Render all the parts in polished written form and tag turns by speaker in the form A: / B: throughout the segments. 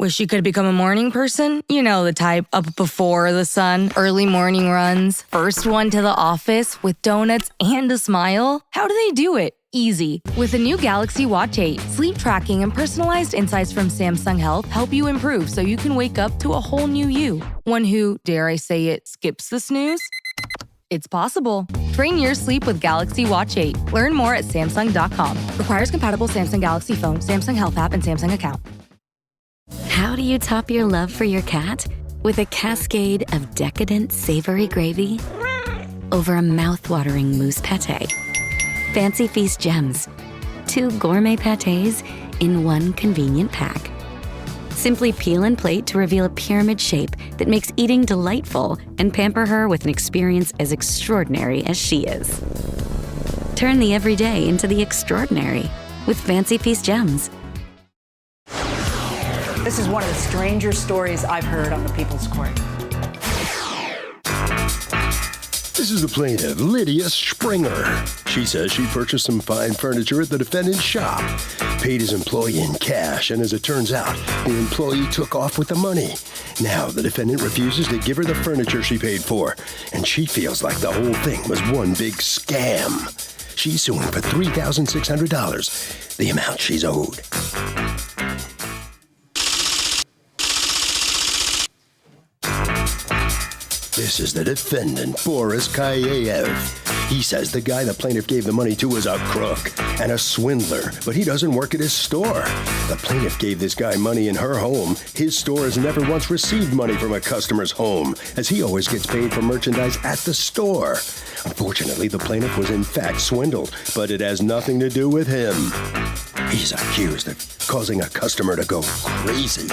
A: Wish you could become a morning person? You know the type, up before the sun, early morning runs, first one to the office with donuts and a smile. How do they do it? Easy. With the new Galaxy Watch 8, sleep tracking and personalized insights from Samsung Health help you improve so you can wake up to a whole new you. One who, dare I say it, skips the snooze? It's possible. Train your sleep with Galaxy Watch 8. Learn more at Samsung.com. Requires compatible Samsung Galaxy phone, Samsung Health app, and Samsung account.
B: How do you top your love for your cat? With a cascade of decadent, savory gravy over a mouth-watering mousse pâté. Fancy Feast gems. 2 gourmet pâtés in one convenient pack. Simply peel and plate to reveal a pyramid shape that makes eating delightful and pamper her with an experience as extraordinary as she is. Turn the everyday into the extraordinary with Fancy Feast gems.
C: This is one of the stranger stories I've heard on the People's Court.
D: This is the plaintiff, Lydia Springer. She says she purchased some fine furniture at the defendant's shop, paid his employee in cash, and as it turns out, the employee took off with the money. Now the defendant refuses to give her the furniture she paid for, and she feels like the whole thing was one big scam. She's suing for $3,600, the amount she's owed. This is the defendant, Boris Kayev. He says the guy the plaintiff gave the money to is a crook and a swindler, but he doesn't work at his store. The plaintiff gave this guy money in her home. His store has never once received money from a customer's home, as he always gets paid for merchandise at the store. Unfortunately, the plaintiff was in fact swindled, but it has nothing to do with him. He's accused of causing a customer to go crazy.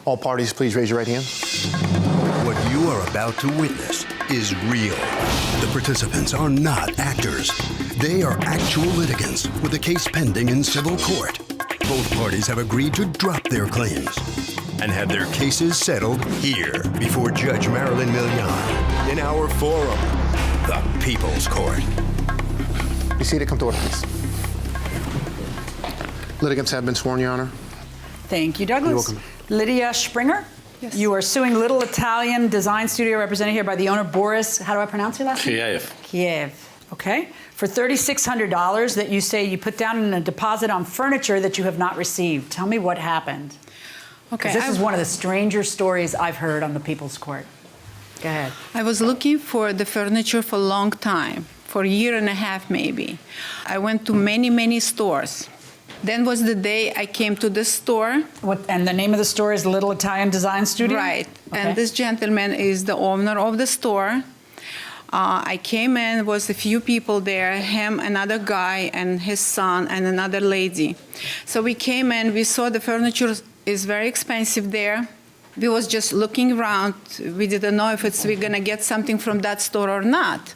E: All parties, please raise your right hand.
F: What you are about to witness is real. The participants are not actors. They are actual litigants with a case pending in civil court. Both parties have agreed to drop their claims and have their cases settled here before Judge Marilyn Milian in our forum, the People's Court.
E: Be seated. Come to order, please. Litigants have been sworn, Your Honor.
C: Thank you, Douglas.
E: You're welcome.
C: Lydia Springer?
G: Yes.
C: You are suing Little Italian Design Studio, represented here by the owner, Boris, how do I pronounce your last name?
H: Kiev.
C: Kiev, okay. For $3,600 that you say you put down in a deposit on furniture that you have not received. Tell me what happened.
G: Okay.
C: This is one of the stranger stories I've heard on the People's Court. Go ahead.
G: I was looking for the furniture for a long time, for a year and a half maybe. I went to many, many stores. Then was the day I came to the store.
C: And the name of the store is Little Italian Design Studio?
G: Right.
C: Okay.
G: And this gentleman is the owner of the store. I came in, was a few people there, him, another guy, and his son, and another lady. So we came in, we saw the furniture is very expensive there. We was just looking around. We didn't know if we're gonna get something from that store or not.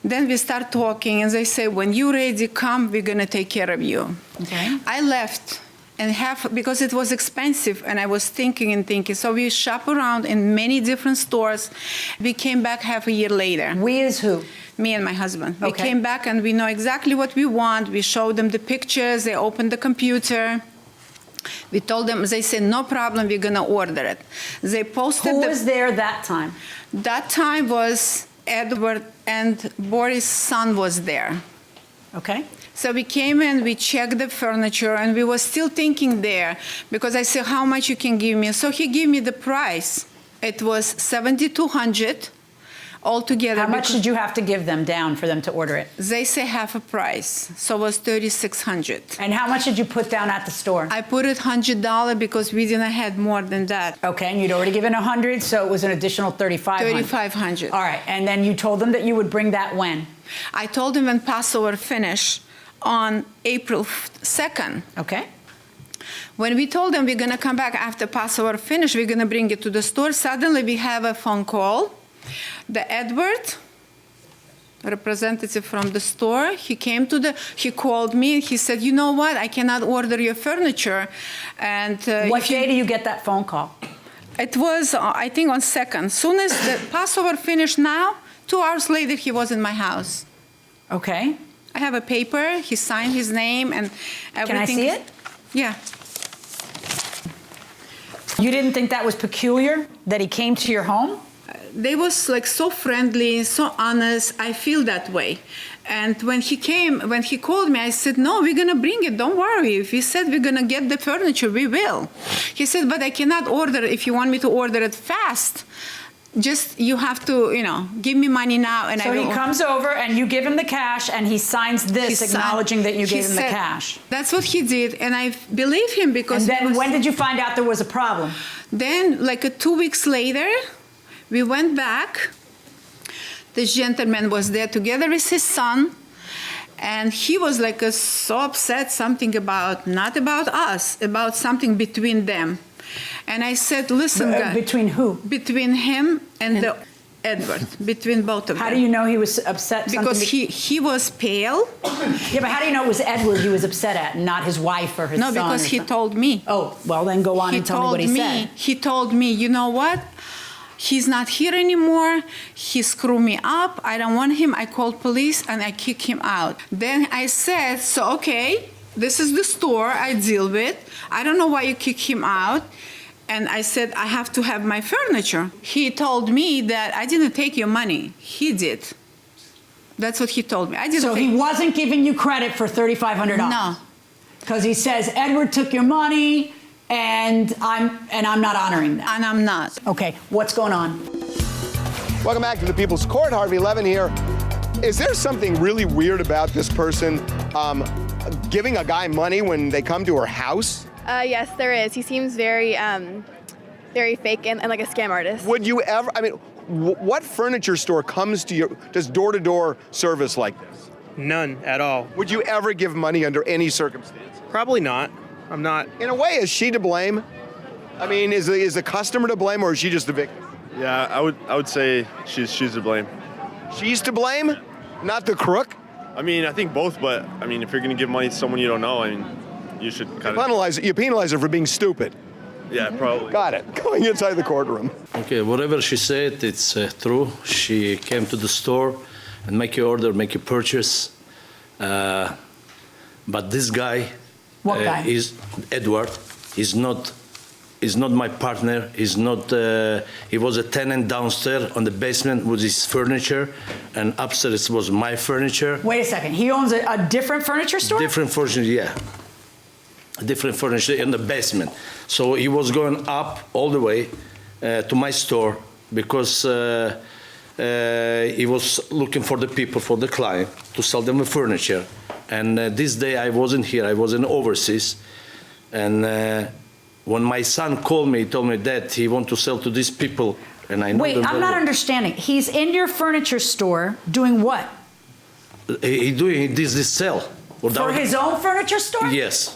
G: Then we start talking, and they say, when you're ready, come, we're gonna take care of you.
C: Okay.
G: I left, and because it was expensive, and I was thinking. So we shop around in many different stores. We came back half a year later.
C: We is who?
G: Me and my husband.
C: Okay.
G: We came back, and we know exactly what we want. We showed them the pictures. They opened the computer. We told them, they said, no problem, we're gonna order it. They posted.
C: Who was there that time?
G: That time was Edward, and Boris' son was there.
C: Okay.
G: So we came in, we checked the furniture, and we were still thinking there, because I said, how much you can give me? So he gave me the price. It was $7,200 altogether.
C: How much did you have to give them down for them to order it?
G: They say half a price, so it was $3,600.
C: And how much did you put down at the store?
G: I put it $100 because we didn't have more than that.
C: Okay, and you'd already given $100, so it was an additional $3,500.
G: $3,500.
C: All right, and then you told them that you would bring that when?
G: I told them when Passover finished on April 2nd.
C: Okay.
G: When we told them we're gonna come back after Passover finish, we're gonna bring it to the store, suddenly we have a phone call. The Edward, representative from the store, he called me, and he said, you know what, I cannot order your furniture. And
C: what day do you get that phone call?
G: It was, I think, on 2nd. Soon as the Passover finished now, 2 hours later, he was in my house.
C: Okay.
G: I have a paper. He signed his name and everything.
C: Can I see it?
G: Yeah.
C: You didn't think that was peculiar, that he came to your home?
G: They was like so friendly, so honest. I feel that way. And when he called me, I said, no, we're going to bring it. Don't worry. If he said we're going to get the furniture, we will. He said, but I cannot order if you want me to order it fast. Just, you have to, give me money now. And
C: so he comes over and you give him the cash and he signs this acknowledging that you gave him the cash.
G: That's what he did. And I believe him because...
C: And then when did you find out there was a problem?
G: Then, like 2 weeks later, we went back. This gentleman was there together with his son, and he was like so upset, not about us, about something between them. And I said, listen, guys.
C: Between who?
G: Between him and Edward, between both of them.
C: How do you know he was upset?
G: Because he was pale.
C: Yeah, but how do you know it was Edward he was upset at, not his wife or his son?
G: No, because he told me.
C: Oh, well, then go on and tell me what he said.
G: He told me, you know what? He's not here anymore. He screwed me up. I don't want him. I called police and I kicked him out. Then I said, so okay, this is the store I deal with. I don't know why you kicked him out. And I said, I have to have my furniture. He told me that I didn't take your money. He did. That's what he told me.
C: So he wasn't giving you credit for $3,500?
G: No.
C: Because he says, Edward took your money, and I'm not honoring that.
G: And I'm not.
C: Okay, what's going on?
E: Welcome back to the People's Court. Harvey Levin here. Is there something really weird about this person giving a guy money when they come to her house?
H: Yes, there is. He seems very fake and like a scam artist.
E: Would you ever, what furniture store comes to you, does door-to-door service like this?
I: None at all.
E: Would you ever give money under any circumstance?
I: Probably not. I'm not.
E: In a way, is she to blame? Is the customer to blame, or is she just the victim?
J: Yeah, I would say she's to blame.
E: She's to blame, not the crook?
J: I think both, but if you're gonna give money to someone you don't know, you should kind of...
E: You penalize her for being stupid.
J: Yeah, probably.
E: Got it. Going inside the courtroom.
K: Okay, whatever she said, it's true. She came to the store and make your order, make your purchase. But this guy...
C: What guy?
K: Is Edward. He's not my partner. He's not. He was a tenant downstairs on the basement with his furniture, and upstairs was my furniture.
C: Wait a second. He owns a different furniture store?
K: Different furniture, yeah. Different furniture in the basement. So he was going up all the way to my store because he was looking for the people, for the client, to sell them the furniture. And this day I wasn't here, I was in overseas. And when my son called me, he told me that he wants to sell to these people. And I know
C: Wait, I'm not understanding. He's in your furniture store doing what?
K: He did this sell.
C: For his own furniture store?
K: Yes.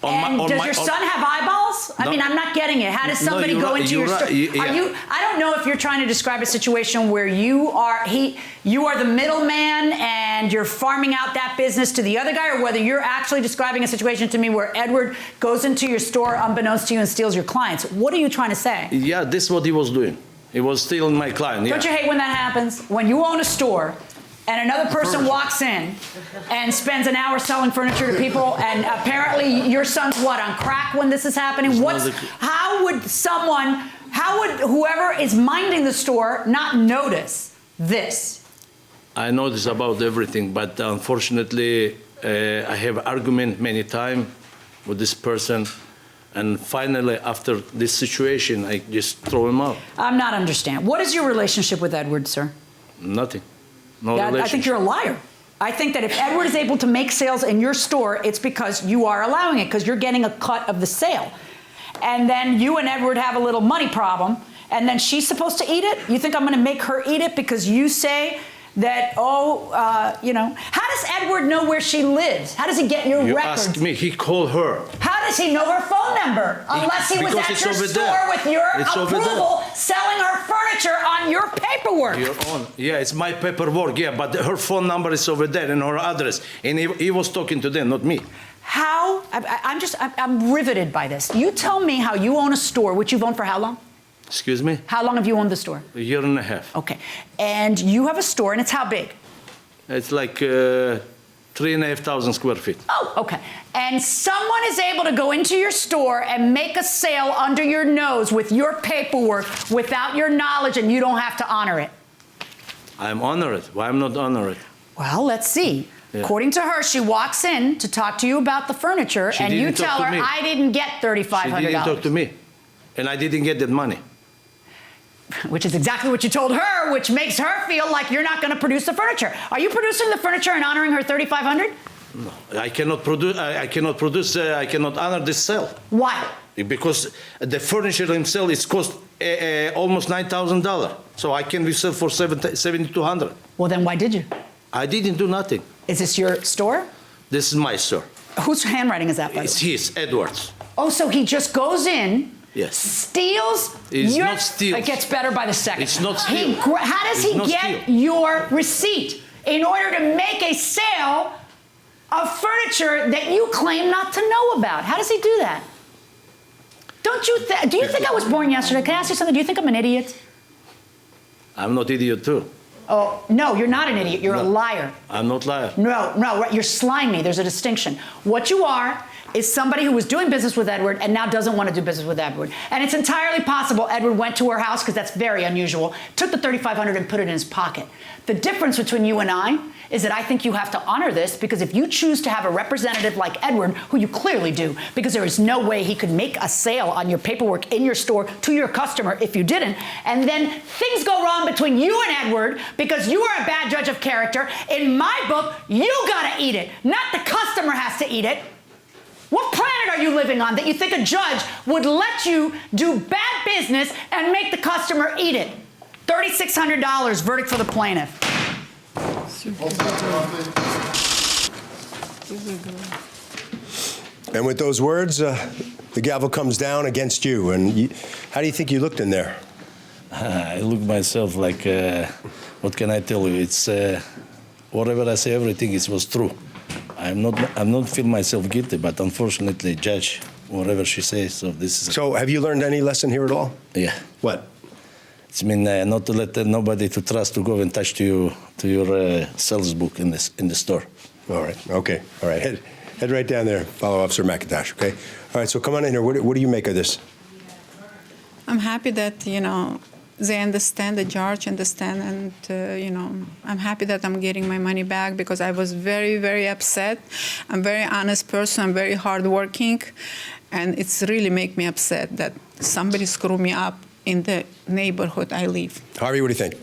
C: And does your son have eyeballs?
K: No.
C: I'm not getting it. How does somebody go into your store? I don't know if you're trying to describe a situation where you are the middleman and you're farming out that business to the other guy, or whether you're actually describing a situation to me where Edward goes into your store unbeknownst to you and steals your clients. What are you trying to say?
K: Yeah, this is what he was doing. He was stealing my client.
C: Don't you hate when that happens? When you own a store and another person walks in and spends an hour selling furniture to people, and apparently your son's what, on crack when this is happening? How would whoever is minding the store not notice this?
K: I notice about everything, but unfortunately, I have argument many times with this person, and finally, after this situation, I just throw him out.
C: I'm not understanding. What is your relationship with Edward, sir?
K: Nothing.
C: I think you're a liar. I think that if Edward is able to make sales in your store, it's because you are allowing it, because you're getting a cut of the sale. And then you and Edward have a little money problem, and then she's supposed to eat it? You think I'm going to make her eat it because you say that, how does Edward know where she lives? How does he get your records?
K: You asked me, he called her.
C: How does he know her phone number? Unless he was at your store with your approval selling her furniture on your paperwork.
K: Your own. Yeah, it's my paperwork, yeah, but her phone number is over there and her address. And he was talking to them, not me.
C: How? I'm riveted by this. You tell me how you own a store, which you've owned for how long?
K: Excuse me?
C: How long have you owned the store?
K: A year and a half.
C: Okay. And you have a store, and it's how big?
K: It's like 3,500 square feet.
C: Oh, okay. And someone is able to go into your store and make a sale under your nose with your paperwork without your knowledge, and you don't have to honor it.
K: I'm honored. Why I'm not honored?
C: Well, let's see.
K: Yeah.
C: According to her, she walks in to talk to you about the furniture, and you tell her, I didn't get $3,500.
K: She didn't talk to me, and I didn't get that money.
C: Which is exactly what you told her, which makes her feel like you're not going to produce the furniture. Are you producing the furniture and honoring her $3,500?
K: No, I cannot produce. I cannot honor this sale.
C: Why?
K: Because the furniture themselves is cost almost $9,000. So I can resell for $7,200.
C: Well, then why did you?
K: I didn't do nothing.
C: Is this your store?
K: This is my store.
C: Whose handwriting is that, by the way?
K: It's his, Edward's.
C: Oh, so he just goes in.
K: Yes.
C: Steals
K: It's
C: your...
K: not steal.
C: It gets better by the second.
K: It's not steal.
C: How does he get your receipt in order to make a sale of furniture that you claim not to know about? How does he do that? Don't you do you think I was born yesterday? Can I ask you something? Do you think I'm an idiot?
K: I'm not idiot too.
C: Oh, no, you're not an idiot. You're a liar.
K: I'm not liar.
C: No, you're slimy. There's a distinction. What you are is somebody who was doing business with Edward and now doesn't want to do business with Edward. And it's entirely possible Edward went to her house, because that's very unusual, took the $3,500 and put it in his pocket. The difference between you and I is that I think you have to honor this, because if you choose to have a representative like Edward, who you clearly do, because there is no way he could make a sale on your paperwork in your store to your customer if you didn't, and then things go wrong between you and Edward because you are a bad judge of character, in my book, you gotta eat it, not the customer has to eat it. What planet are you living on that you think a judge would let you do bad business and make the customer eat it? $3,600, verdict for the plaintiff.
D: And with those words, the gavel comes down against you. And how do you think you looked in there?
K: I look myself like, what can I tell you? It's whatever I say, everything was true. I'm not feel myself guilty, but unfortunately, judge, whatever she says. So this is.
D: So, have you learned any lesson here at all?
K: Yeah.
D: What?
K: It's mean not to let nobody to trust to go and touch to your sales book in the store.
D: All right. Okay. All right. Head right down there, Follow Officer McIntosh. Okay. All right. So come on in here. What do you make of this?
G: I'm happy that they understand, the judge understand, and I'm happy that I'm getting my money back, because I was very, very upset. I'm a very honest person. I'm very hardworking, and it's really make me upset that somebody screwed me up in the neighborhood I live.
D: Harvey, what do you think?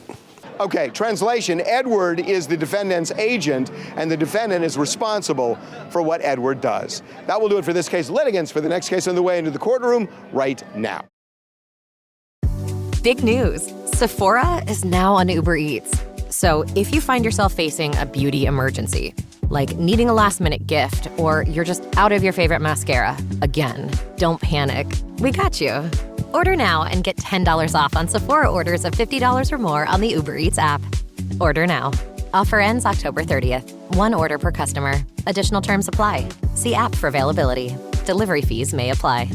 E: Okay, translation, Edward is the defendant's agent, and the defendant is responsible for what Edward does. That will do it for this case. Litigants for the next case on the way into the courtroom right now.
L: Big news. Sephora is now on Uber Eats. So if you find yourself facing a beauty emergency, like needing a last-minute gift, or you're just out of your favorite mascara, again, don't panic. We got you. Order now and get $10 off on Sephora orders of $50 or more on the Uber Eats app. Order now. Offer ends October 30th. One order per customer. Additional terms apply. See app for availability. Delivery fees may apply.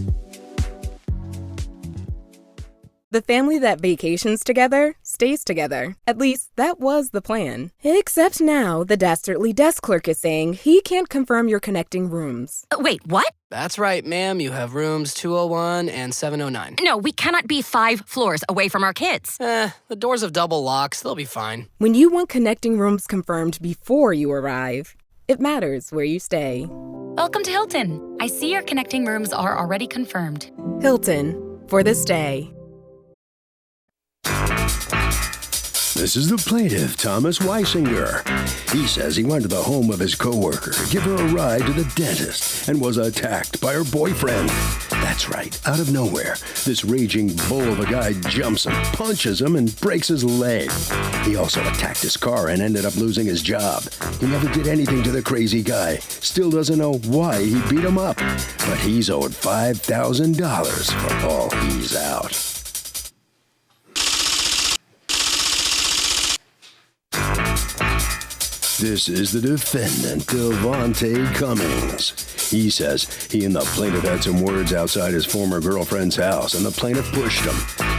M: The family that vacations together stays together. At least, that was the plan. Except now, the dastardly desk clerk is saying he can't confirm your connecting rooms.
A: Wait, what?
N: That's right, ma'am. You have rooms 201 and 709.
A: No, we cannot be 5 floors away from our kids.
N: The doors have double locks. They'll be fine.
M: When you want connecting rooms confirmed before you arrive, it matters where you stay.
O: Welcome to Hilton. I see your connecting rooms are already confirmed.
M: Hilton, for the stay.
D: This is the plaintiff, Thomas Weisinger. He says he went to the home of his coworker to give her a ride to the dentist and was attacked by her boyfriend. That's right, out of nowhere, this raging bull of a guy jumps him, punches him, and breaks his leg. He also attacked his car and ended up losing his job. He never did anything to the crazy guy. Still doesn't know why he beat him up. But he's owed $5,000 for all he's out. This is the defendant, Devontae Cummings. He says he and the plaintiff had some words outside his former girlfriend's house, and the plaintiff pushed him.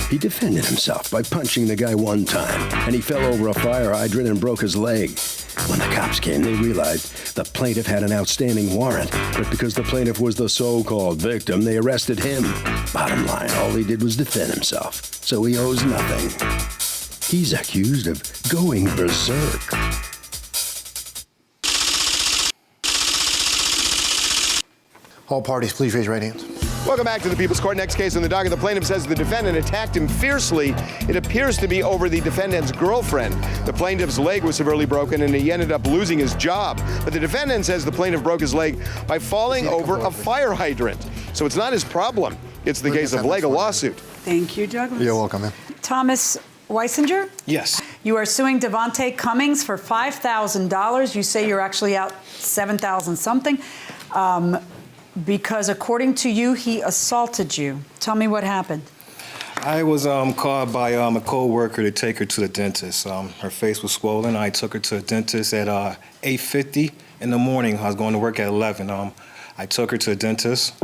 D: He defended himself by punching the guy one time, and he fell over a fire hydrant and broke his leg. When the cops came, they realized the plaintiff had an outstanding warrant, but because the plaintiff was the so-called victim, they arrested him. Bottom line, all he did was defend himself, so he owes nothing. He's accused of going berserk.
P: All parties, please raise your right hands.
E: Welcome back to the People's Court. Next case on the docket. The plaintiff says the defendant attacked him fiercely. It appears to be over the defendant's girlfriend. The plaintiff's leg was severely broken and he ended up losing his job. But the defendant says the plaintiff broke his leg by falling over a fire hydrant. So it's not his problem. It's the case of leg, a lawsuit.
C: Thank you, Douglas.
P: You're welcome, man.
C: Thomas Weisinger?
I: Yes.
C: You are suing Devontae Cummings for $5,000. You say you're actually out $7,000 something. Because according to you, he assaulted you. Tell me what happened.
Q: I was called by a co-worker to take her to the dentist. Her face was swollen. I took her to the dentist at 8:50 in the morning. I was going to work at 11. I took her to the dentist.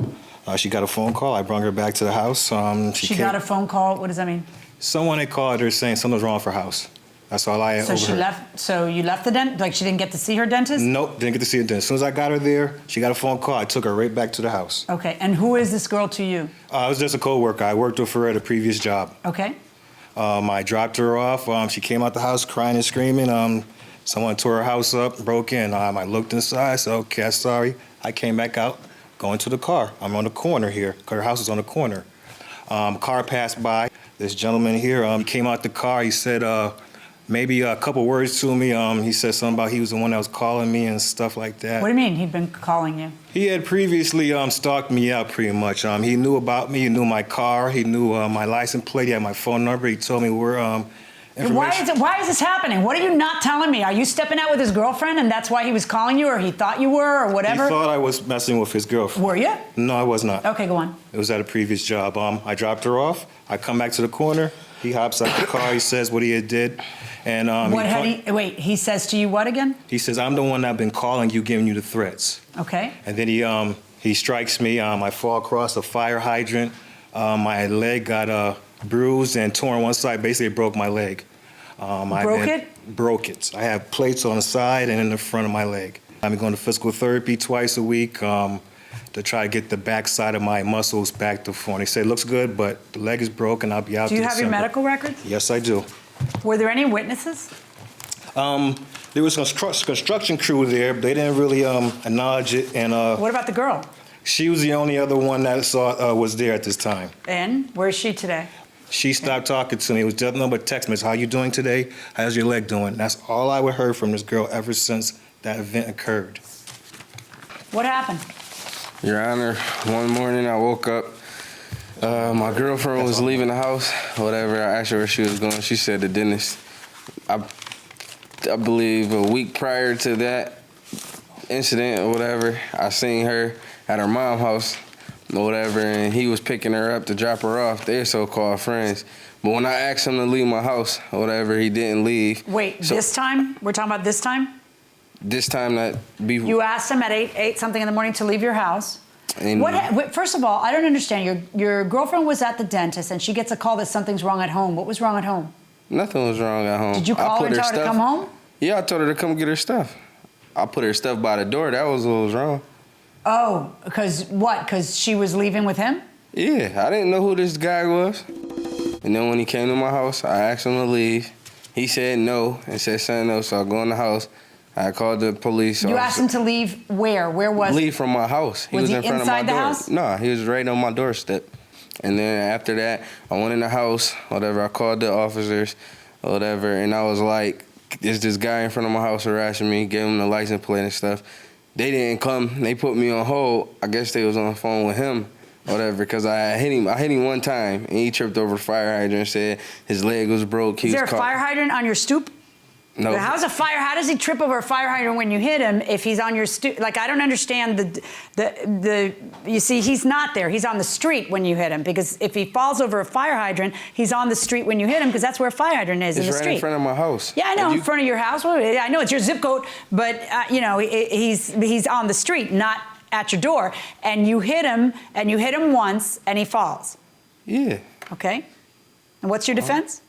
Q: She got a phone call. I brought her back to the house.
C: She got a phone call? What does that mean?
Q: Someone had called her saying something was wrong with her house. That's all I had
C: So
Q: overheard.
C: she left. So you left the dentist? Like she didn't get to see her dentist?
Q: Nope, didn't get to see her dentist. As soon as I got her there, she got a phone call. I took her right back to the house.
C: Okay. And who is this girl to you?
Q: I was just a co-worker. I worked with her at a previous job.
C: Okay.
Q: I dropped her off. She came out the house crying and screaming. Someone tore her house up, broke in. I looked inside, said, okay, sorry. I came back out, going to the car. I'm on the corner here, because her house is on the corner. Car passed by. This gentleman here, he came out the car. He said maybe a couple words to me. He said something about he was the one that was calling me and stuff like that.
C: What do you mean he'd been calling you?
Q: He had previously stalked me out pretty much. He knew about me. He knew my car. He knew my license plate. He had my phone number. He told me where information.
C: Why is this happening? What are you not telling me? Are you stepping out with his girlfriend and that's why he was calling you, or he thought you were, or whatever?
Q: He thought I was messing with his girlfriend.
C: Were you?
Q: No, I was not.
C: Okay, go on.
Q: It was at a previous job. I dropped her off. I come back to the corner. He hops out the car. He says what he had did. And
C: he says to you what again?
Q: He says, I'm the one that been calling you, giving you the threats.
C: Okay.
Q: And then he strikes me. I fall across a fire hydrant. My leg got bruised and torn one side. Basically, it broke my leg. Broke it. I have plates on the side and in the front of my leg. I'm going to physical therapy twice a week to try to get the back side of my muscles back to form. They say it looks good, but the leg is broken. I'll be out.
C: Do you have your medical records?
Q: Yes, I do.
C: Were there any witnesses?
Q: There was a construction crew there, but they didn't really acknowledge it. And
C: what about the girl?
Q: She was the only other one that was there at this time.
C: And where is she today?
Q: She stopped talking to me. It was just nothing but text message. How you doing today? How's your leg doing? That's all I would heard from this girl ever since that event occurred.
C: What happened?
R: Your Honor, one morning I woke up. My girlfriend was leaving the house, whatever. I asked her where she was going. She said the dentist. I believe a week prior to that incident or whatever, I seen her at her mom's house or whatever, and he was picking her up to drop her off. They're so-called friends. But when I asked him to leave my house or whatever, he didn't leave.
C: Wait, this time? We're talking about this time?
R: This time that
C: You asked him at 8 something in the morning to leave your house.
R: And
C: First of all, I don't understand. Your girlfriend was at the dentist and she gets a call that something's wrong at home. What was wrong at home?
R: Nothing was wrong at home.
C: Did you call her and tell her to come home?
R: Yeah, I told her to come get her stuff. I put her stuff by the door. That was what was wrong.
C: Oh, because what? Because she was leaving with him?
R: Yeah, I didn't know who this guy was. And then when he came to my house, I asked him to leave. He said no and said something else, so I go in the house. I called the police.
C: You asked him to leave where? Where was he?
R: Leave from my house.
C: Was he
R: in front
C: inside
R: of
C: the
R: my door.
C: house?
R: No, he was right on my doorstep. And then after that, I went in the house, whatever. I called the officers, whatever, and I was like, there's this guy in front of my house harassing me, gave him the license plate and stuff. They didn't come. They put me on hold. I guess they was on the phone with him, whatever, because I hit him one time, and he tripped over a fire hydrant and said his leg was broke.
C: Is there a fire hydrant on your stoop?
R: No.
C: But how does he trip over a fire hydrant when you hit him if he's on your like, I don't understand you see, he's not there. He's on the street when you hit him, because if he falls over a fire hydrant, he's on the street when you hit him, because that's where a fire hydrant is, in the
R: It's right
C: street.
R: in front of my house.
C: Yeah, I know, in front of your house. Well, I know it's your zip code, but he's on the street, not at your door, and you hit him once, and he falls.
R: Yeah.
C: Okay. And what's your defense?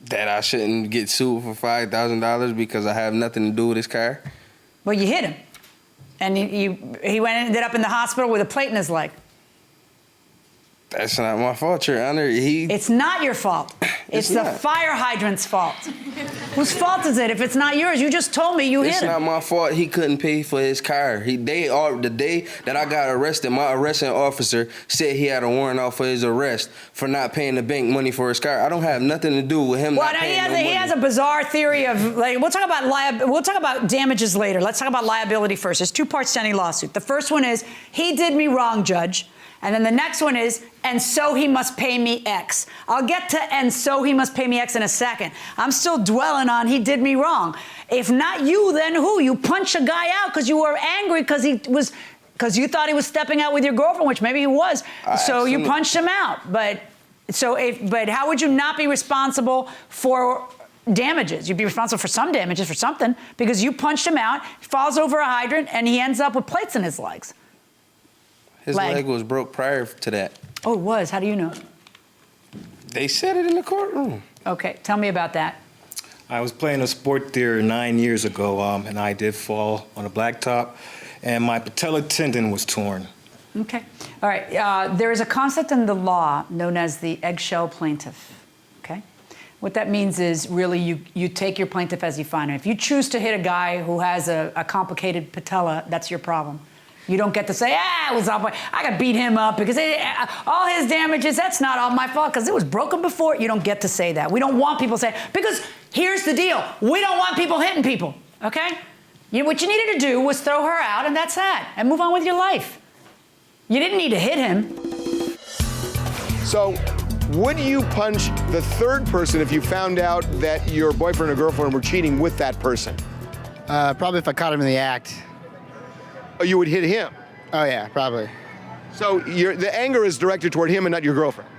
R: That I shouldn't get sued for $5,000 because I have nothing to do with his car.
C: Well, you hit him, and he ended up in the hospital with a plate in his leg.
R: That's not my fault, Your Honor.
C: It's not your fault. It's the fire hydrant's fault. Whose fault is it if it's not yours? You just told me you hit him.
R: It's not my fault. He couldn't pay for his car. The day that I got arrested, my arresting officer said he had a warrant out for his arrest for not paying the bank money for his car. I don't have nothing to do with him not paying no money.
C: He has a bizarre theory of, like, we'll talk about damages later. Let's talk about liability first. There's two parts to any lawsuit. The first one is, he did me wrong, Judge. And then the next one is, and so he must pay me X. I'll get to and so he must pay me X in a second. I'm still dwelling on he did me wrong. If not you, then who? You punched a guy out because you were angry because you thought he was stepping out with your girlfriend, which maybe he was. So you punched him out. But how would you not be responsible for damages? You'd be responsible for some damages for something, because you punched him out, he falls over a hydrant, and he ends up with plates in his legs.
R: His leg was broke prior to that.
C: Oh, it was? How do you know?
R: They said it in the courtroom.
C: Okay, tell me about that.
Q: I was playing a sport there 9 years ago, and I did fall on a blacktop, and my patella tendon was torn.
C: Okay. All right. There is a concept in the law known as the eggshell plaintiff. Okay? What that means is, really, you take your plaintiff as you find him. If you choose to hit a guy who has a complicated patella, that's your problem. You don't get to say, it was all my, I got to beat him up because all his damages, that's not all my fault because it was broken before. You don't get to say that. We don't want people to say, because here's the deal. We don't want people hitting people, okay? What you needed to do was throw her out, and that's that, and move on with your life. You didn't need to hit him.
E: So, would you punch the third person if you found out that your boyfriend or girlfriend were cheating with that person?
S: Probably if I caught him in the act.
E: Oh, you would hit him?
S: Oh, yeah, probably.
E: So the anger is directed toward him and not your girlfriend?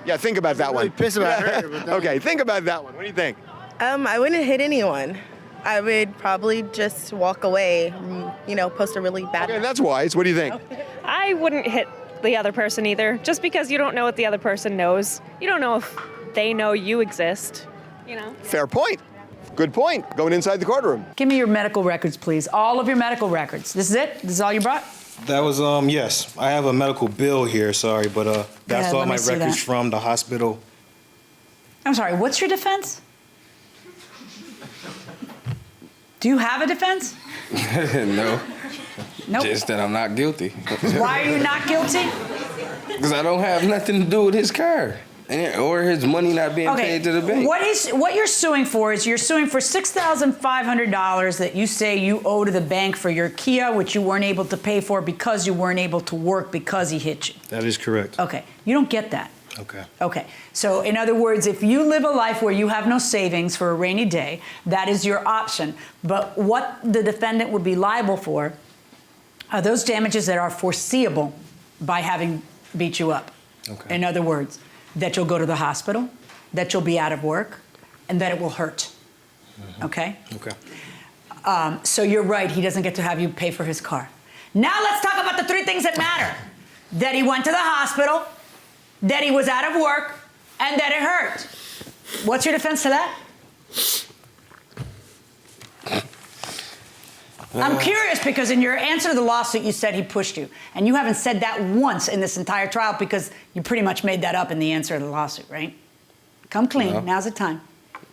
E: Yeah, think about that one.
S: Pissed about her. But
E: okay, think about that one. What do you think?
T: I wouldn't hit anyone. I would probably just walk away, post a really bad...
E: Okay, that's wise. What do you think?
U: I wouldn't hit the other person either, just because you don't know what the other person knows. You don't know if they know you exist,
E: Fair point. Good point. Going inside the courtroom.
C: Give me your medical records, please. All of your medical records. This is it? This is all you brought?
Q: That was, yes. I have a medical bill here, sorry, but that's all my records from the hospital.
C: I'm sorry, what's your defense? Do you have a defense?
R: No.
C: Nope.
R: Just that I'm not guilty.
C: Why are you not guilty?
R: Because I don't have nothing to do with his car. Or his money not being paid to the bank.
C: What you're suing for is you're suing for $6,500 that you say you owe to the bank for your Kia, which you weren't able to pay for because you weren't able to work because he hit you.
Q: That is correct.
C: Okay. You don't get that.
Q: Okay.
C: Okay. So, in other words, if you live a life where you have no savings for a rainy day, that is your option. But what the defendant would be liable for are those damages that are foreseeable by having beat you up. Okay. In other words, that you'll go to the hospital, that you'll be out of work, and that it will hurt. Mm-hmm. Okay?
Q: Okay.
C: So you're right, he doesn't get to have you pay for his car. Now let's talk about the three things that matter. That he went to the hospital, that he was out of work, and that it hurt. What's your defense to that? I'm curious because in your answer to the lawsuit, you said he pushed you. And you haven't said that once in this entire trial because you pretty much made that up in the answer to the lawsuit, right? Come clean. No. Now's the time.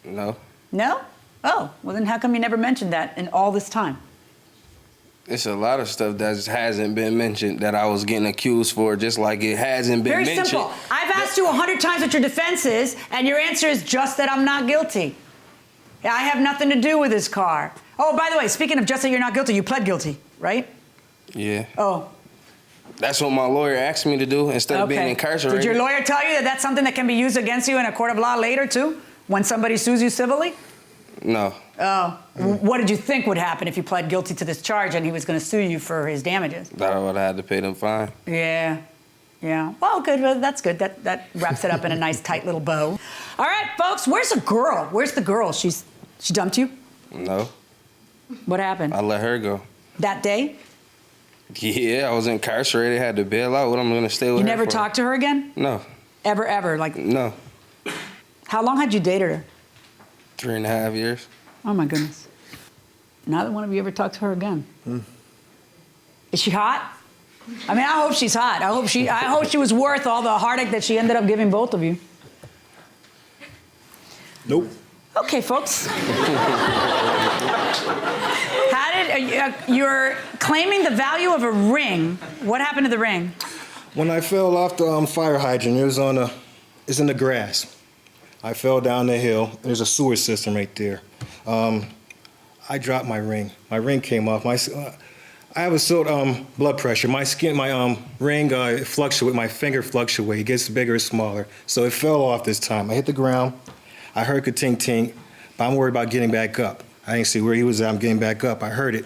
R: No.
C: No? Oh, well then how come you never mentioned that in all this time?
R: It's a lot of stuff that hasn't been mentioned that I was getting accused for, just like it hasn't been mentioned.
C: Very simple. I've asked you 100 times what your defense is, and your answer is just that I'm not guilty. I have nothing to do with his car. Oh, by the way, speaking of just that you're not guilty, you pled guilty, right?
R: Yeah.
C: Oh.
R: That's what my lawyer asked me to do instead of being incarcerated.
C: Did your lawyer tell you that that's something that can be used against you in a court of law later, too? When somebody sues you civilly?
R: No.
C: Oh. What did you think would happen if you pled guilty to this charge and he was going to sue you for his damages?
R: That I would have had to pay them fine.
C: Yeah. Yeah. Well, good. Well, that's good. That wraps it up in a nice, tight little bow. All right, folks. Where's the girl? Where's the girl? She dumped you?
R: No.
C: What happened?
R: I let her go.
C: That day?
R: Yeah, I was incarcerated, had to bail out. What am I going to stay with
C: You
R: her
C: never
R: for?
C: talked to her again?
R: No.
C: Ever? Like,
R: No.
C: how long had you dated her?
R: 3.5 years.
C: Oh, my goodness. Neither one of you ever talked to her again. Is she hot? I mean, I hope she's hot. I hope she was worth all the heartache that she ended up giving both of you.
P: Nope.
C: Okay, folks. You're claiming the value of a ring. What happened to the ring?
Q: When I fell off the fire hydrant, it's in the grass. I fell down the hill. There's a sewer system right there. I dropped my ring. My ring came off. I have a blood pressure. My ring fluctuates. My finger fluctuates. It gets bigger or smaller. So it fell off this time. I hit the ground. I heard a tink tink, but I'm worried about getting back up. I didn't see where he was at. I'm getting back up. I heard it.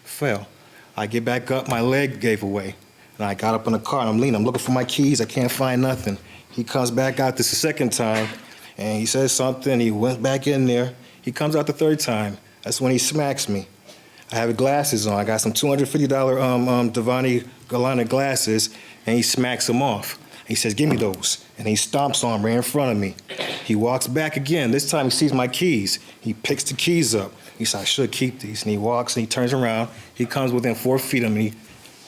Q: Fell. I get back up. My leg gave away. And I got up in the car, and I'm leaning. I'm looking for my keys. I can't find nothing. He comes back out this the second time, and he says something. He went back in there. He comes out the third time. That's when he smacks me. I have glasses on. I got some $250 Devani Galana glasses, and he smacks them off. He says, "Give me those." And he stomps on them right in front of me. He walks back again. This time he sees my keys. He picks the keys up. He says, "I should keep these." And he walks and he turns around. He comes within 4 feet of me.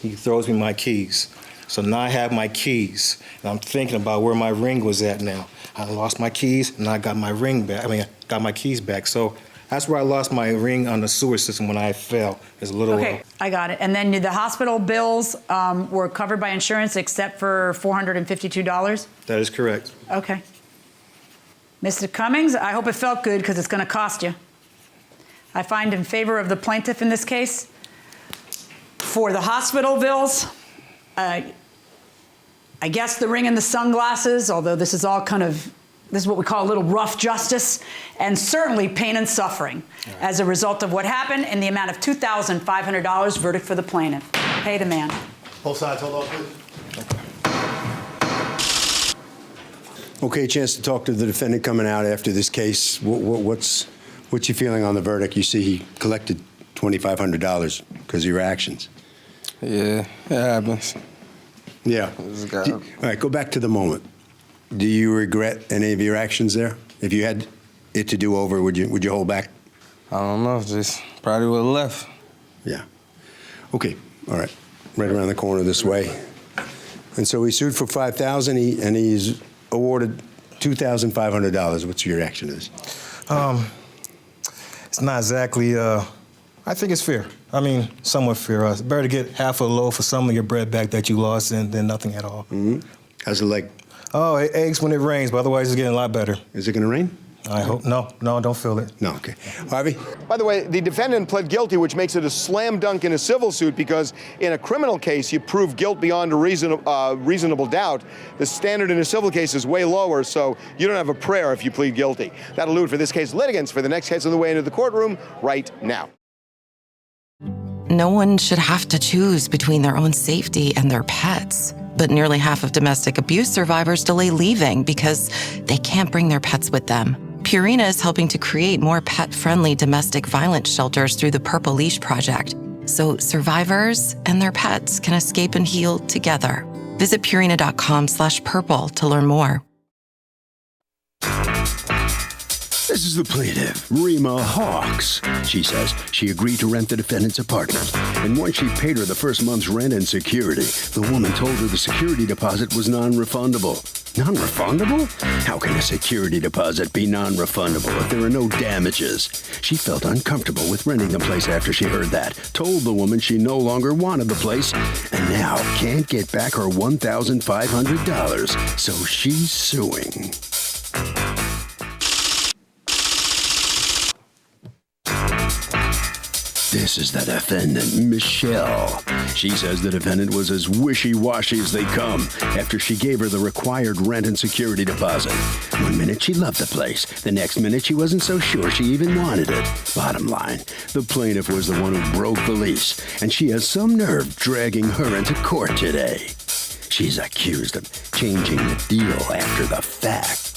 Q: He throws me my keys. So now I have my keys. And I'm thinking about where my ring was at now. I lost my keys, and I got my ring back. Got my keys back. So that's where I lost my ring on the sewer system when I fell. It's a little.
C: Okay, I got it. And then the hospital bills were covered by insurance except for $452?
Q: That is correct.
C: Okay. Mr. Cummings, I hope it felt good because it's going to cost you. I find in favor of the plaintiff in this case. For the hospital bills, I guess the ring and the sunglasses, although this is all this is what we call a little rough justice, and certainly pain and suffering as a result of what happened in the amount of $2,500 verdict for the plaintiff. Pay the man.
P: Both sides, hold on, please.
D: Okay, chance to talk to the defendant coming out after this case. What's your feeling on the verdict? You see he collected $2,500 because of your actions.
R: Yeah, it happens.
D: Yeah. All right, go back to the moment. Do you regret any of your actions there? If you had it to do over, would you hold back?
R: I don't know. Just probably would have left.
D: Yeah. Okay. All right. Right around the corner this way. And so he sued for $5,000, and he's awarded $2,500. What's your reaction to this?
Q: It's not exactly. I think it's fair. I mean, somewhat fair. It's better to get half a loaf for some of your bread back that you lost than nothing at all.
D: Mm-hmm. How's it like?
Q: Oh, it aches when it rains, but otherwise it's getting a lot better.
D: Is it going to rain?
Q: I hope. No, don't feel it.
D: No, okay. Harvey?
E: By the way, the defendant pled guilty, which makes it a slam dunk in a civil suit because in a criminal case, you prove guilt beyond a reasonable doubt. The standard in a civil case is way lower, so you don't have a prayer if you plead guilty. That'll do it for this case. Litigants for the next case on the way into the courtroom right now.
B: No one should have to choose between their own safety and their pets. But nearly half of domestic abuse survivors delay leaving because they can't bring their pets with them. Purina is helping to create more pet-friendly domestic violence shelters through the Purple Leash Project, so survivors and their pets can escape and heal together. Visit Purina.com/purple to learn more.
D: This is the plaintiff, Rima Hawks. She says she agreed to rent the defendant's apartment. And once she paid her the first month's rent and security, the woman told her the security deposit was non-refundable. Non-refundable? How can a security deposit be non-refundable if there are no damages? She felt uncomfortable with renting the place after she heard that, told the woman she no longer wanted the place, and now can't get back her $1,500, so she's suing. This is the defendant, Michelle. She says the defendant was as wishy-washy as they come after she gave her the required rent and security deposit. One minute she loved the place. The next minute she wasn't so sure she even wanted it. Bottom line, the plaintiff was the one who broke the lease, and she has some nerve dragging her into court today. She's accused of changing the deal after the fact.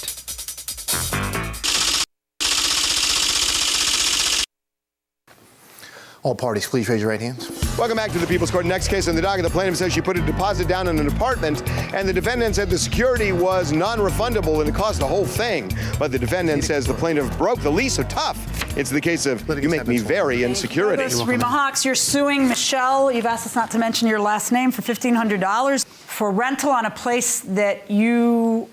P: All parties, please raise your right hands.
E: Welcome back to the People's Court. Next case on the docket, the plaintiff says she put a deposit down in an apartment, and the defendant said the security was non-refundable and it cost the whole thing. But the defendant says the plaintiff broke the lease, so tough. It's the case of you make me very insecurity.
C: Rima Hawks, you're suing Michelle. You've asked us not to mention your last name for $1,500 for rental on a place that you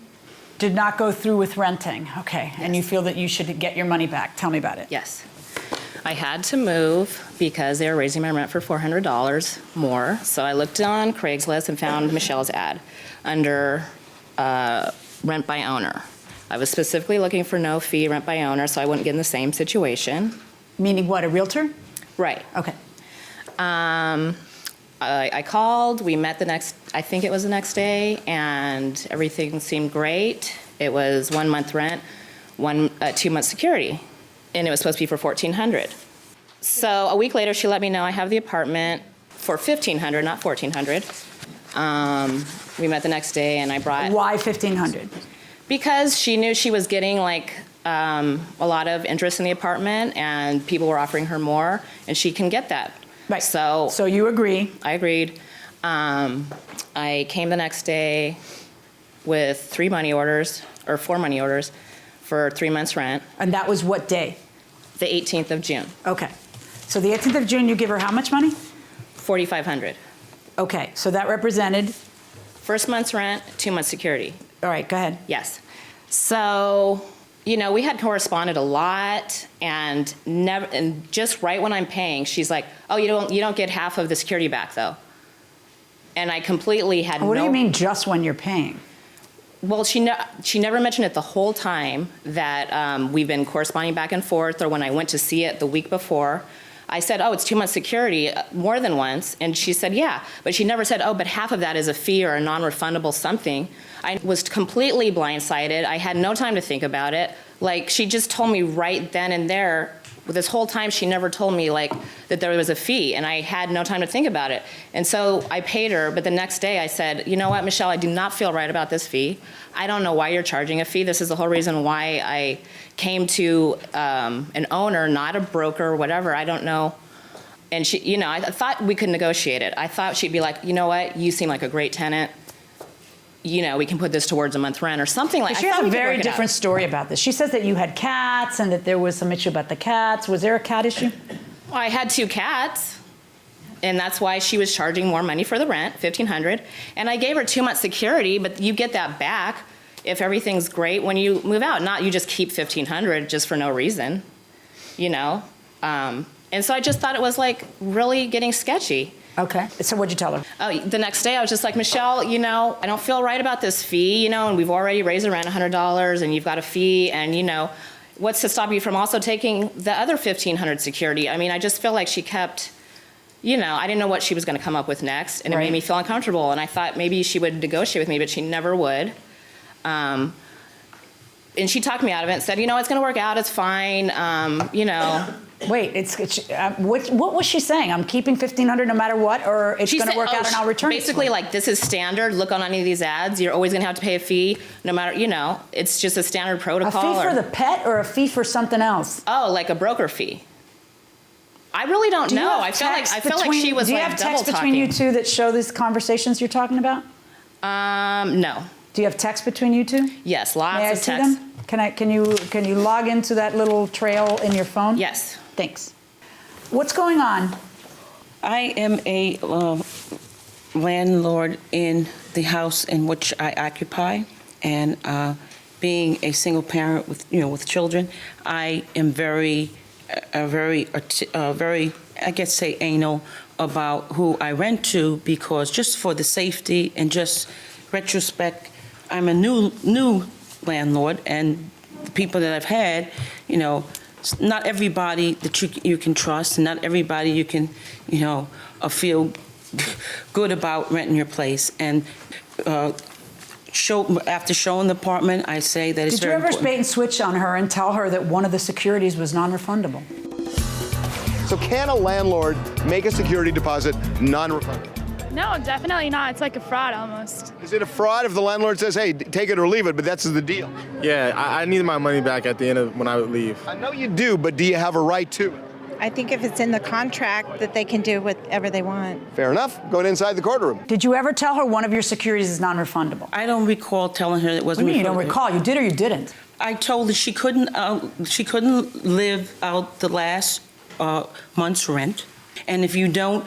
C: did not go through with renting. Okay, yes. And you feel that you should get your money back. Tell me about it.
F: Yes. I had to move because they were raising my rent for $400 more. So I looked on Craigslist and found Michelle's ad under rent by owner. I was specifically looking for no fee rent by owner so I wouldn't get in the same situation.
C: Meaning what, a realtor?
F: Right.
C: Okay.
F: I called, we met I think it was the next day, and everything seemed great. It was 1 month rent, 2 months security. And it was supposed to be for $1,400. So a week later, she let me know I have the apartment for $1,500, not $1,400. We met the next day, and I brought.
C: Why $1,500?
F: Because she knew she was getting a lot of interest in the apartment, and people were offering her more, and she can get that.
C: Right.
F: So
C: you agree?
F: I agreed. I came the next day with 4 money orders for 3 months rent.
C: And that was what day?
F: The 18th of June.
C: Okay. So the 18th of June, you give her how much money?
F: $4,500.
C: Okay, so that represented?
F: First month's rent, 2 months security.
C: All right, go ahead.
F: Yes. So, we had corresponded a lot, and just right when I'm paying, she's like, "Oh, you don't get half of the security back, though." And I completely had
C: What do you mean, just when you're paying?
F: Well, she never mentioned it the whole time that we've been corresponding back and forth, or when I went to see it the week before. I said, "Oh, it's 2 months security," more than once, and she said, "Yeah," but she never said, "Oh, but half of that is a fee or a non-refundable something." I was completely blindsided. I had no time to think about it. She just told me right then and there. This whole time, she never told me that there was a fee, and I had no time to think about it. And so I paid her, but the next day I said, "You know what, Michelle, I do not feel right about this fee. I don't know why you're charging a fee. This is the whole reason why I came to an owner, not a broker or whatever. I don't know." And she, I thought we could negotiate it. I thought she'd be like, "You know what, you seem like a great tenant. We can put this towards a month rent," or something like that.
C: She has a very different story about this. She says that you had cats and that there was some issue about the cats. Was there a cat issue?
F: Well, I had 2 cats, and that's why she was charging more money for the rent, $1,500. And I gave her 2 months security, but you get that back if everything's great when you move out. Not you just keep $1,500 just for no reason, And so I just thought it was really getting sketchy.
C: Okay. So what'd you tell her?
F: Oh, the next day I was just like, "Michelle, I don't feel right about this fee, and we've already raised the rent $100, and you've got a fee, and what's to stop you from also taking the other $1,500 security?" I mean, I just feel like she kept, I didn't know what she was going to come up with next, and it made me feel uncomfortable, and I thought maybe she would negotiate with me, but she never would. And she talked me out of it and said, "It's going to work out, it's fine,
C: Wait, what was she saying? I'm keeping $1,500 no matter what, or it's going to work out and I'll return
F: basically,
C: it?
F: This is standard. Look on any of these ads. You're always going to have to pay a fee, no matter, it's just a standard protocol.
C: A fee for the pet or a fee for something else?
F: Oh, like a broker fee. I really don't know. I felt like she was
C: double talking. Do you have texts between you two that show these conversations you're talking about?
F: No.
C: Do you have texts between you two?
F: Yes, lots
C: May I
F: of
C: see
F: texts.
C: them? Can you log into that little trail in your phone?
F: Yes.
C: Thanks. What's going on?
V: I am a landlord in the house in which I occupy, and being a single parent with children, I am very, I guess say anal about who I rent to, because just for the safety and just retrospect, I'm a new landlord, and the people that I've had, not everybody that you can trust, and not everybody you can, feel good about renting your place. And after showing the apartment, I say that it's very important.
C: Did you ever bait and switch on her and tell her that one of the securities was non-refundable?
E: So can a landlord make a security deposit non-refundable?
H: No, definitely not. It's like a fraud almost.
E: Is it a fraud if the landlord says, hey, take it or leave it, but that's the deal?
I: Yeah, I need my money back at the end of when I would leave.
E: I know you do, but do you have a right to it?
J: I think if it's in the contract that they can do whatever they want.
E: Fair enough. Going inside the courtroom.
C: Did you ever tell her one of your securities is non-refundable?
V: I don't recall telling her it wasn't.
C: What do you mean you don't recall? You did or you didn't?
V: I told her she couldn't live out the last month's rent. And if you don't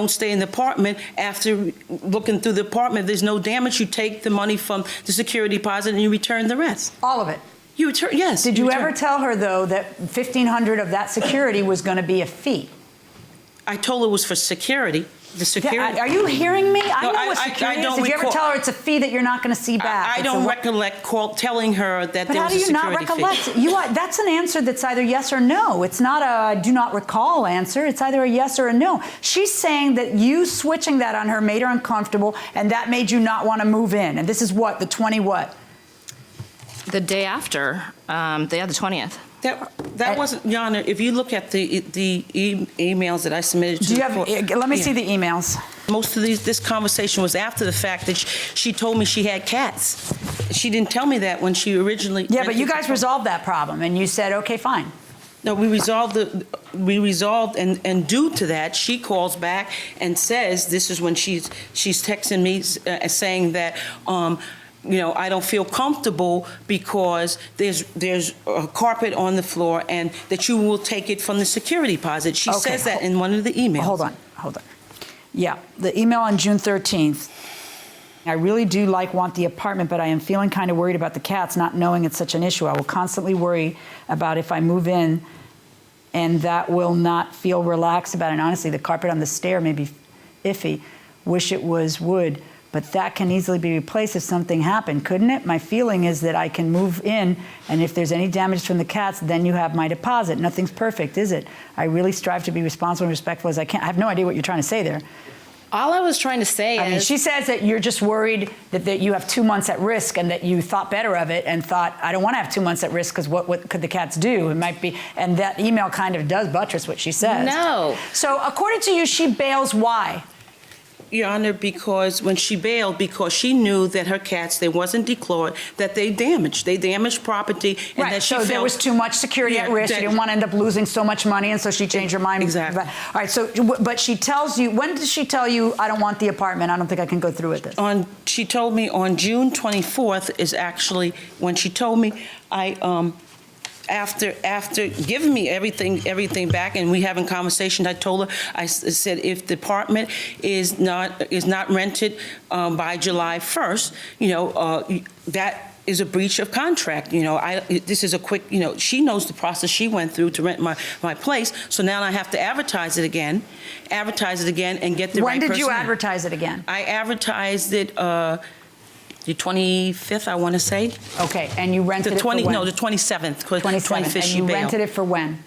V: stay in the apartment, after looking through the apartment, there's no damage, you take the money from the security deposit and you return the rest.
C: All of it?
V: You return, yes.
C: Did you ever tell her, though, that $1,500 of that security was going to be a fee?
V: I told her it was for security. The security.
C: Yeah, are you hearing me? I
V: No,
C: know what security is. Did you ever tell her it's a fee that you're not going to see back?
V: I don't recollect telling her that there was a security fee.
C: But how do you not recollect? That's an answer that's either yes or no. It's not a do not recall answer. It's either a yes or a no. She's saying that you switching that on her made her uncomfortable, and that made you not want to move in. And this is what, the 20 what?
F: The day after, the 20th.
V: That wasn't, Your Honor, if you look at the emails that I submitted to the court.
C: Let me see the emails.
V: Most of this conversation was after the fact that she told me she had cats. She didn't tell me that when she originally.
C: Yeah, but you guys resolved that problem, and you said, okay, fine.
V: No, we resolved, and due to that, she calls back and says, this is when she's texting me saying that, I don't feel comfortable because there's a carpet on the floor and that you will take it from the security deposit. She says that in one of the emails.
C: Hold on. Yeah, the email on June 13th. I really do want the apartment, but I am feeling kind of worried about the cats, not knowing it's such an issue. I will constantly worry about if I move in and that will not feel relaxed about it. And honestly, the carpet on the stair may be iffy. Wish it was wood. But that can easily be replaced if something happened, couldn't it? My feeling is that I can move in, and if there's any damage from the cats, then you have my deposit. Nothing's perfect, is it? I really strive to be responsible and respectful as I can. I have no idea what you're trying to say there.
F: All I was trying to say is...
C: she says that you're just worried that you have 2 months at risk and that you thought better of it and thought, I don't want to have 2 months at risk because what could the cats do? It might be... And that email kind of does buttress what she says.
F: No.
C: So according to you, she bails why?
V: Your Honor, because when she bailed, because she knew that her cats, they wasn't declawed, that they damaged property, and that she
C: felt there was too much security at risk. She didn't want to end up losing so much money, and so she changed her mind.
V: Exactly.
C: All right. So, but she tells you. When does she tell you? I don't want the apartment. I don't think I can go through with this.
V: She told me on June 24th is actually when she told me After giving me everything back, and we having conversation, I told her, I said, if the apartment is not rented by July 1st, that is a breach of contract. This is a quick, she knows the process she went through to rent my place. So now I have to advertise it again, and get the right person.
C: When did you advertise it again?
V: I advertised it. The 25th, I want to say.
C: Okay, and you rented it for when?
V: No, the 27th. 25th,
C: and you rented it for when?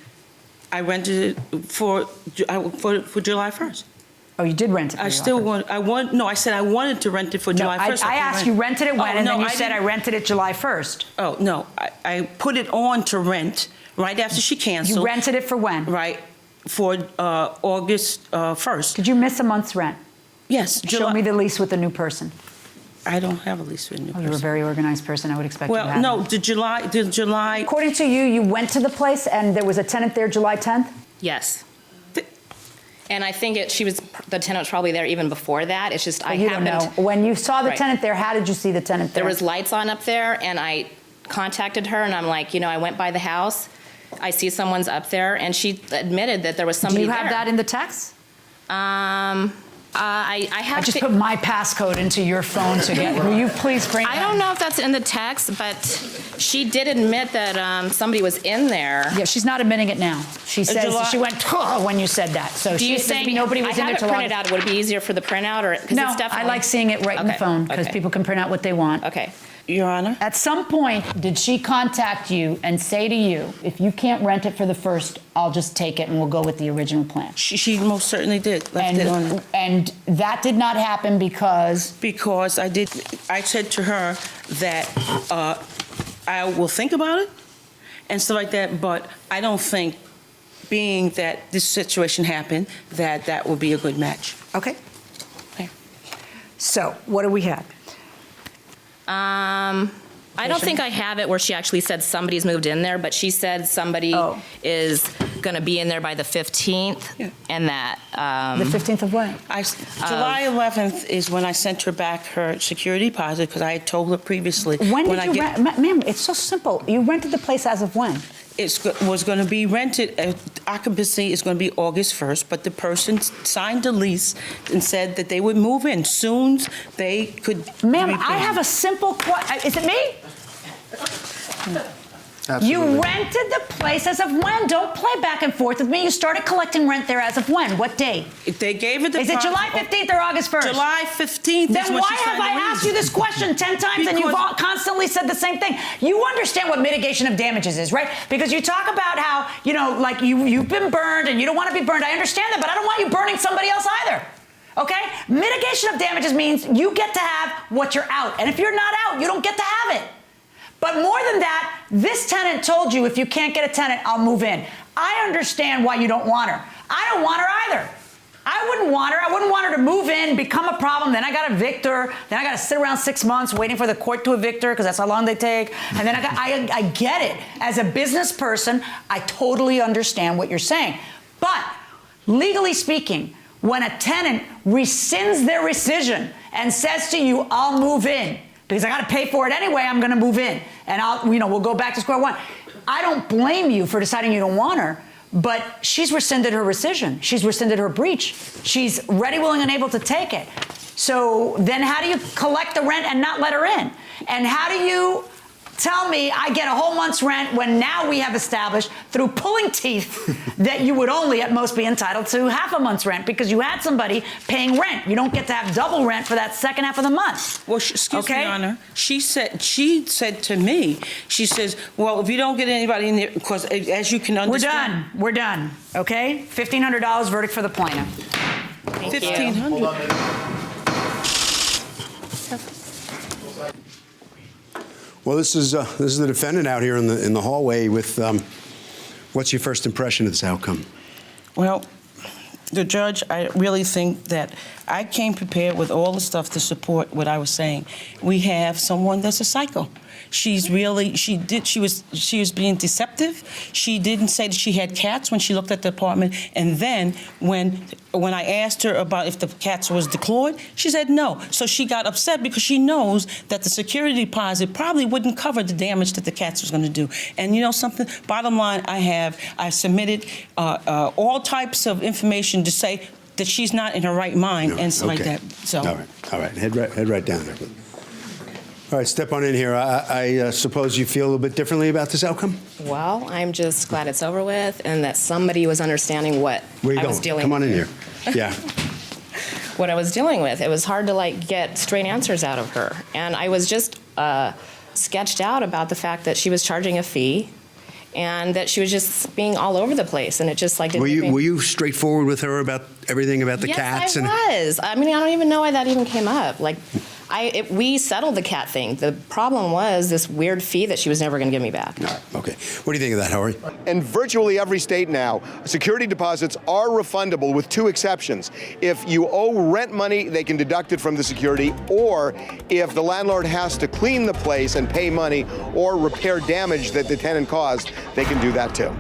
V: I rented it for July 1st.
C: Oh, you did rent it for July 1st.
V: I said I wanted to rent it for July 1st.
C: I asked you rented it when, and then you said I rented it July 1st.
V: Oh, no, I put it on to rent right after she canceled.
C: You rented it for when?
V: Right, for August 1st.
C: Did you miss a month's rent?
V: Yes.
C: Show me the lease with the new person.
V: I don't have a lease with a new person.
C: You're a very organized person. I would expect you to have
V: no, the July...
C: According to you, you went to the place and there was a tenant there July 10th?
F: Yes. And I think the tenant was probably there even before that. It's just
C: you don't know. When you saw the tenant there, how did you see the tenant there?
F: There was lights on up there, and I contacted her, and I'm like, I went by the house. I see someone's up there, and she admitted that there was somebody there.
C: Do you have that in the text?
F: I
C: just put my passcode into your phone to get. Will you please bring?
F: I don't know if that's in the text, but she did admit that somebody was in there.
C: Yeah, she's not admitting it now. She says she went when you said that. So she's saying nobody was in there.
F: I have it printed out. Would it be easier for the printout, or
C: no? I like seeing it right in the phone because people can print out what they want.
F: Okay.
V: Your Honor?
C: At some point, did she contact you and say to you, if you can't rent it for the first, I'll just take it and we'll go with the original plan?
V: She most certainly did.
C: And that did not happen because?
V: Because I said to her that I will think about it and stuff like that, but I don't think, being that this situation happened, that would be a good match.
C: Okay. So, what do we have?
F: I don't think I have it where she actually said somebody's moved in there, but she said somebody is going to be in there by the 15th, and that...
C: the 15th of what?
V: July 11th is when I sent her back her security deposit, because I had told her previously.
C: When did you rent? Ma'am, it's so simple. You rented the place as of when?
V: It was going to be rented, occupancy is going to be August 1st, but the person signed a lease and said that they would move in soon they could.
C: Ma'am, I have a simple question. Is it me?
S: Absolutely.
C: You rented the place as of when? Don't play back and forth with me. You started collecting rent there as of when? What date?
V: If they gave it the
C: Is it July 15th or August 1st?
V: July 15th.
C: Then why have I asked you this question 10 times and you've constantly said the same thing? You understand what mitigation of damages is, right? Because you talk about how, like you've been burned and you don't want to be burned. I understand that, but I don't want you burning somebody else either. Okay? Mitigation of damages means you get to have what you're out. And if you're not out, you don't get to have it. But more than that, this tenant told you, if you can't get a tenant, I'll move in. I understand why you don't want her. I don't want her either. I wouldn't want her. I wouldn't want her to move in, become a problem. Then I got to evict her. Then I got to sit around 6 months waiting for the court to evict her because that's how long they take. And then I get it. As a business person, I totally understand what you're saying. But legally speaking, when a tenant rescinds their rescission and says to you, I'll move in, because I got to pay for it anyway, I'm going to move in. And we'll go back to square one. I don't blame you for deciding you don't want her, but she's rescinded her rescission. She's rescinded her breach. She's ready, willing, and able to take it. So then how do you collect the rent and not let her in? And how do you tell me I get a whole month's rent when now we have established through pulling teeth that you would only at most be entitled to half a month's rent because you had somebody paying rent. You don't get to have double rent for that second half of the month.
V: Well, excuse me, Your Honor. She said to me, she says, well, if you don't get anybody in there, because as you can understand.
C: We're done, okay? $1,500 verdict for the plaintiff.
F: Thank
V: $1,500.
G: Well, this is the defendant out here in the hallway with. What's your first impression of this outcome?
V: Well, the judge, I really think that I came prepared with all the stuff to support what I was saying. We have someone that's a psycho. She was being deceptive. She didn't say that she had cats when she looked at the apartment. And then when I asked her about if the cats was declawed, she said no. So she got upset because she knows that the security deposit probably wouldn't cover the damage that the cats was going to do. And you know something? Bottom line, I submitted all types of information to say that she's not in her right mind and stuff like that. So.
G: All right. Head right down there. All right, step on in here. I suppose you feel a little bit differently about this outcome?
F: Well, I'm just glad it's over with and that somebody was understanding what I was dealing with.
G: Come on in here. Yeah.
F: What I was dealing with. It was hard to get straight answers out of her. And I was just sketched out about the fact that she was charging a fee and that she was just being all over the place. And it just didn't
G: were you straightforward with her about everything about the cats?
F: Yes, I was. I mean, I don't even know why that even came up. We settled the cat thing. The problem was this weird fee that she was never going to give me back.
G: All right, okay. What do you think of that, Howard?
E: In virtually every state now, security deposits are refundable with two exceptions. If you owe rent money, they can deduct it from the security, or if the landlord has to clean the place and pay money or repair damage that the tenant caused, they can do that too.